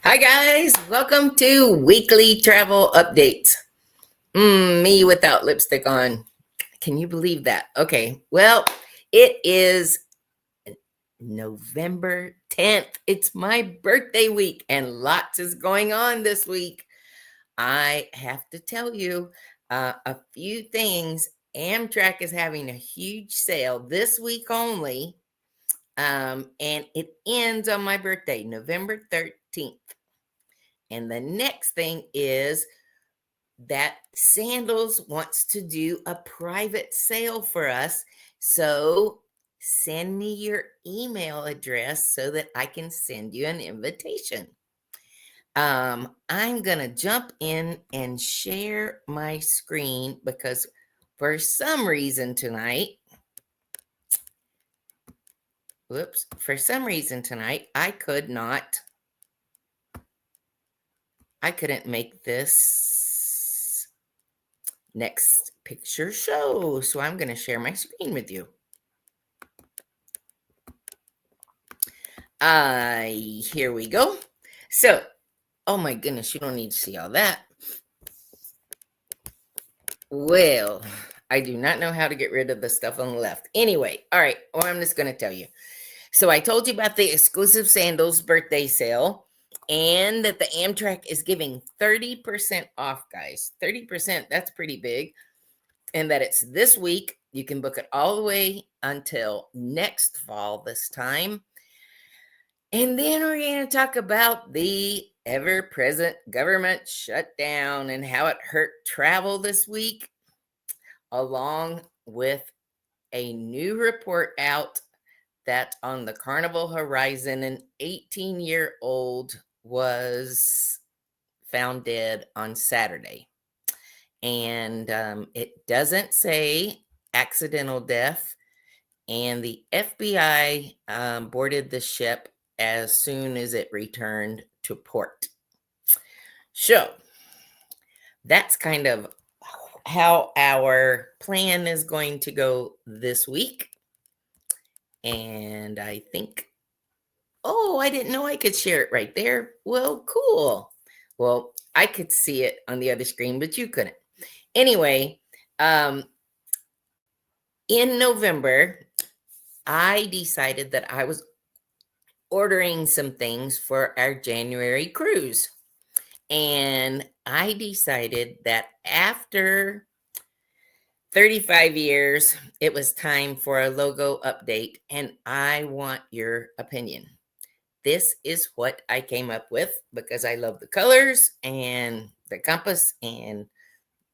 Hi guys, welcome to weekly travel updates. Me without lipstick on. Can you believe that? Okay, well, it is November 10th. It's my birthday week and lots is going on this week. I have to tell you a few things. AMTRAK is having a huge sale this week only, and it ends on my birthday, November 13th. And the next thing is that Sandals wants to do a private sale for us. So send me your email address so that I can send you an invitation. I'm going to jump in and share my screen because for some reason tonight, I couldn't make this next picture show. So I'm going to share my screen with you. Here we go. So, oh my goodness, you don't need to see all that. Well, I do not know how to get rid of the stuff on the left. Anyway, all right, well, I'm just going to tell you. So I told you about the exclusive Sandals birthday sale and that the AMTRAK is giving 30% off, guys. 30%, that's pretty big. And that it's this week. You can book it all the way until next fall this time. And then we're going to talk about the ever-present government shutdown and how it hurt travel this week, along with a new report out that on the Carnival horizon, an 18-year-old was found dead on Saturday. And it doesn't say accidental death. And the FBI boarded the ship as soon as it returned to port. So that's kind of how our plan is going to go this week. And I think, oh, I didn't know I could share it right there. Well, cool. Well, I could see it on the other screen, but you couldn't. Anyway, in November, I decided that I was ordering some things for our January cruise. And I decided that after 35 years, it was time for a logo update, and I want your opinion. This is what I came up with because I love the colors and the compass and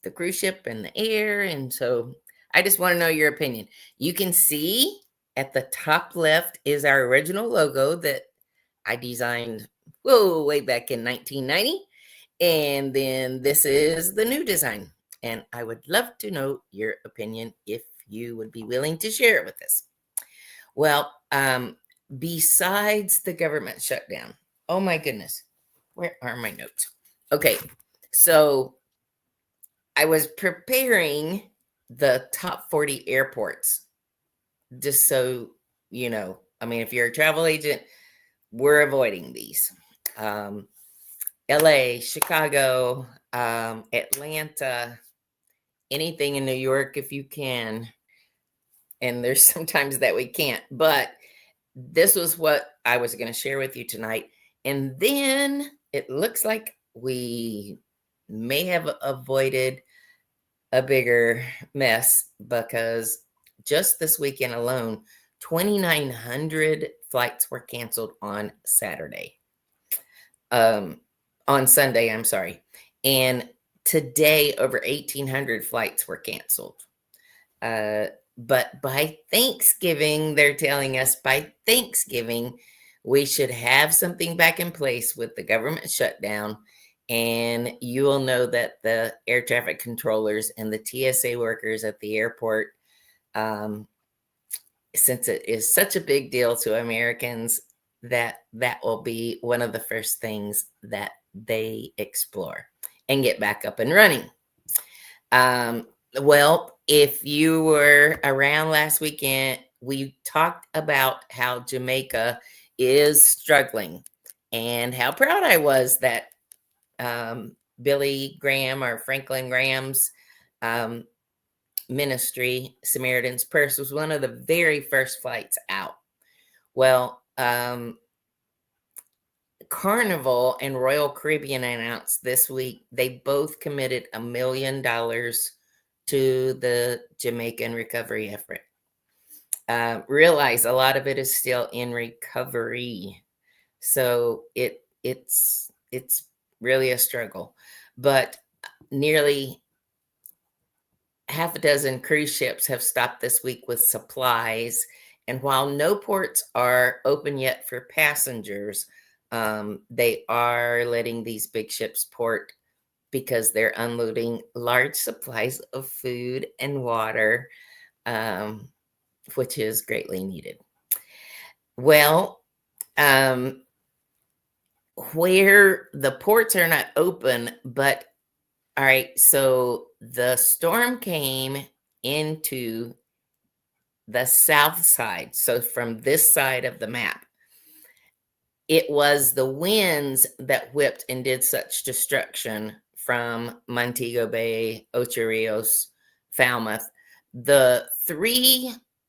the cruise ship and the air. And so I just want to know your opinion. You can see at the top left is our original logo that I designed way back in 1990. And then this is the new design. And I would love to know your opinion if you would be willing to share it with us. Well, besides the government shutdown, oh my goodness, where are my notes? Okay, so I was preparing the top 40 airports, just so you know. I mean, if you're a travel agent, we're avoiding these. LA, Chicago, Atlanta, anything in New York if you can. And there's sometimes that we can't, but this was what I was going to share with you tonight. And then it looks like we may have avoided a bigger mess because just this weekend alone, 2,900 flights were canceled on Saturday. On Sunday, I'm sorry. And today, over 1,800 flights were canceled. But by Thanksgiving, they're telling us by Thanksgiving, we should have something back in place with the government shutdown. And you will know that the air traffic controllers and the TSA workers at the airport, since it is such a big deal to Americans, that will be one of the first things that they explore and get back up and running. Well, if you were around last weekend, we talked about how Jamaica is struggling. and how proud I was that Billy Graham, or Franklin Graham's ministry, Samaritan's Purse, was one of the very first flights out. Well, Carnival and Royal Caribbean announced this week they both committed $1 million to the Jamaican recovery effort. Realize a lot of it is still in recovery, so it's really a struggle. But nearly half a dozen cruise ships have stopped this week with supplies, and while no ports are open yet for passengers, they are letting these big ships port because they're unloading large supplies of food and water, which is greatly needed. Well, where the ports are not open, but all right, so the storm came into the south side. So from this side of the map, it was the winds that whipped and did such destruction from Montego Bay, Ocho Rios, Falmouth. The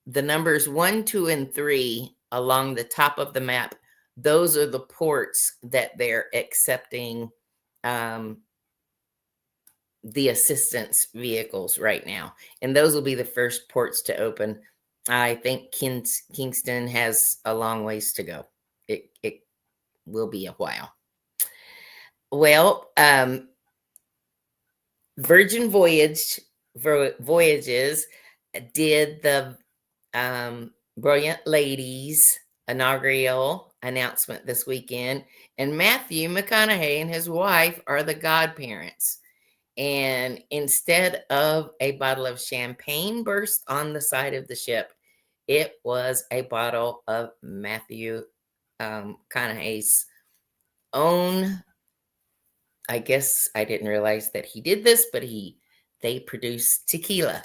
numbers 1, 2, and 3 along the top of the map, those are the ports that they're accepting the assistance vehicles right now. And those will be the first ports to open. I think Kingston has a long ways to go. It will be a while. Well, Virgin Voyages did the Brilliant Ladies inaugural announcement this weekend, and Matthew McConaughey and his wife are the godparents. And instead of a bottle of champagne burst on the side of the ship, it was a bottle of Matthew McConaughey's own. I guess I didn't realize that he did this, but they produce tequila.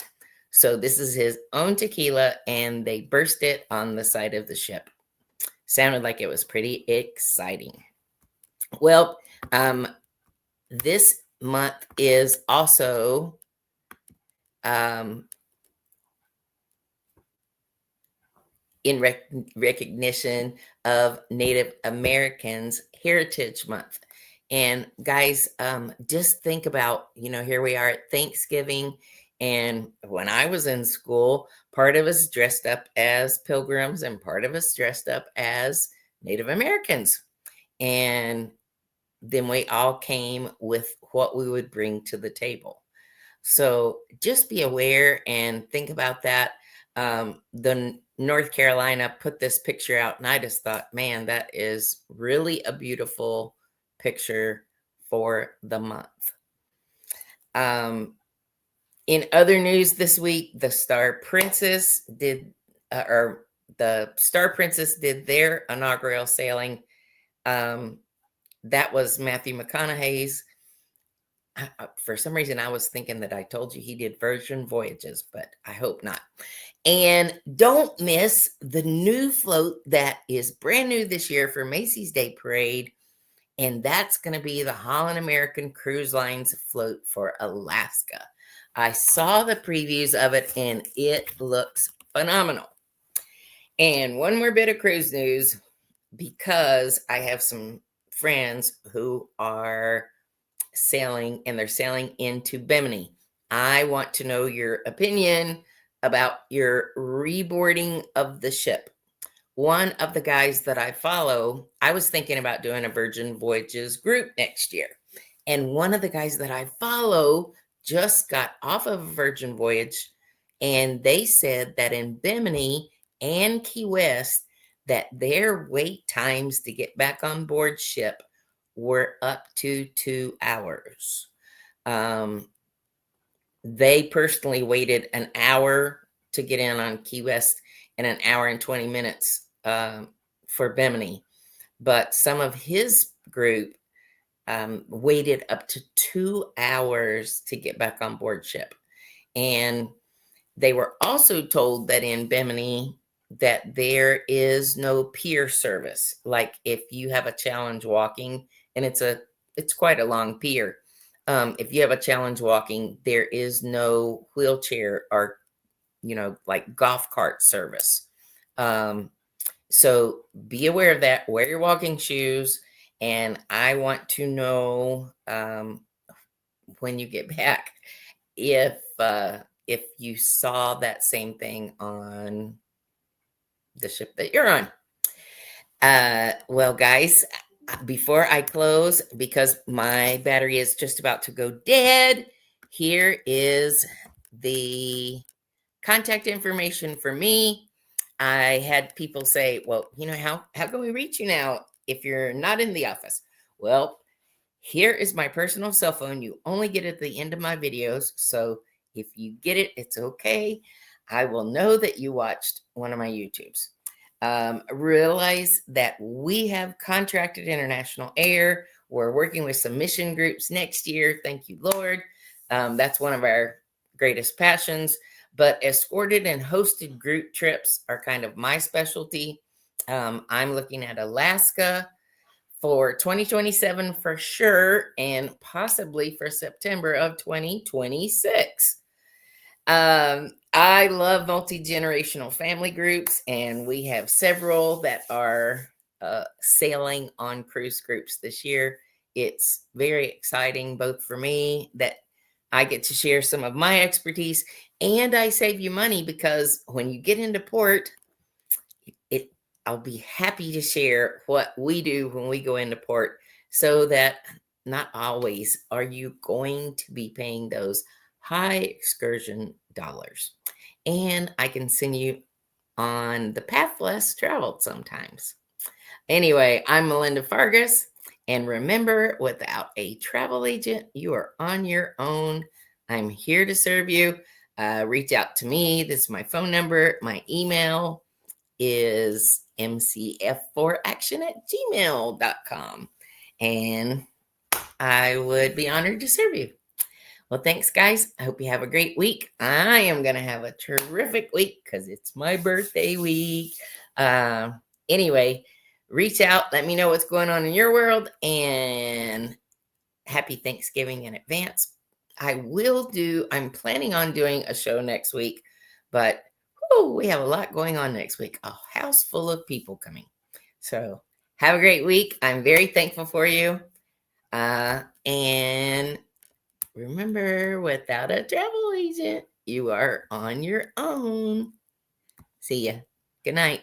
So this is his own tequila, and they burst it on the side of the ship. Sounded like it was pretty exciting. Well, this month is also in recognition of Native Americans Heritage Month. And guys, just think about, here we are at Thanksgiving. And when I was in school, part of us dressed up as pilgrims and part of us dressed up as Native Americans. And then we all came with what we would bring to the table. So just be aware and think about that. The North Carolina put this picture out, and I just thought, man, that is really a beautiful picture for the month. In other news this week, the Star Princess did their inaugural sailing. That was Matthew McConaughey's. For some reason, I was thinking that I told you he did Virgin Voyages, but I hope not. And don't miss the new float that is brand new this year for Macy's Day Parade. And that's going to be the Holland American Cruise Line's float for Alaska. I saw the previews of it, and it looks phenomenal. And one more bit of cruise news, because I have some friends who are sailing, and they're sailing into Bimini. I want to know your opinion about your reboarding of the ship. One of the guys that I follow, I was thinking about doing a Virgin Voyages group next year. And one of the guys that I follow just got off of a Virgin Voyage, and they said that in Bimini and Key West, that their wait times to get back on board ship were up to 2 hours. They personally waited an hour to get in on Key West and an hour and 20 minutes for Bimini. But some of his group waited up to 2 hours to get back on board ship. And they were also told that in Bimini, that there is no peer service. Like if you have a challenge walking, and it's quite a long pier. If you have a challenge walking, there is no wheelchair or, like golf cart service. So be aware of that. Wear your walking shoes. And I want to know, when you get back, if you saw that same thing on the ship that you're on. Well, guys, before I close, because my battery is just about to go dead, here is the contact information for me. I had people say, well, how can we reach you now if you're not in the office? Well, here is my personal cell phone. You only get it at the end of my videos. So if you get it, it's okay. I will know that you watched one of my YouTubes. Realize that we have contracted international air. We're working with some mission groups next year. Thank you, Lord. That's one of our greatest passions. But escorted and hosted group trips are kind of my specialty. I'm looking at Alaska for 2027 for sure, and possibly for September of 2026. I love multi-generational family groups, and we have several that are sailing on cruise groups this year. It's very exciting, both for me that I get to share some of my expertise, and I save you money because when you get into port, I'll be happy to share what we do when we go into port, so that not always are you going to be paying those high excursion dollars. And I can send you on the path less traveled sometimes. Anyway, I'm Melinda Fargus. And remember, without a travel agent, you are on your own. I'm here to serve you. Reach out to me. This is my phone number. My email is mcf4action@gmail.com. And I would be honored to serve you. Well, thanks, guys. I hope you have a great week. I am going to have a terrific week because it's my birthday week. Anyway, reach out. Let me know what's going on in your world. And happy Thanksgiving in advance. I'm planning on doing a show next week, but we have a lot going on next week. A house full of people coming. So have a great week. I'm very thankful for you. And remember, without a travel agent, you are on your own. See ya. Good night.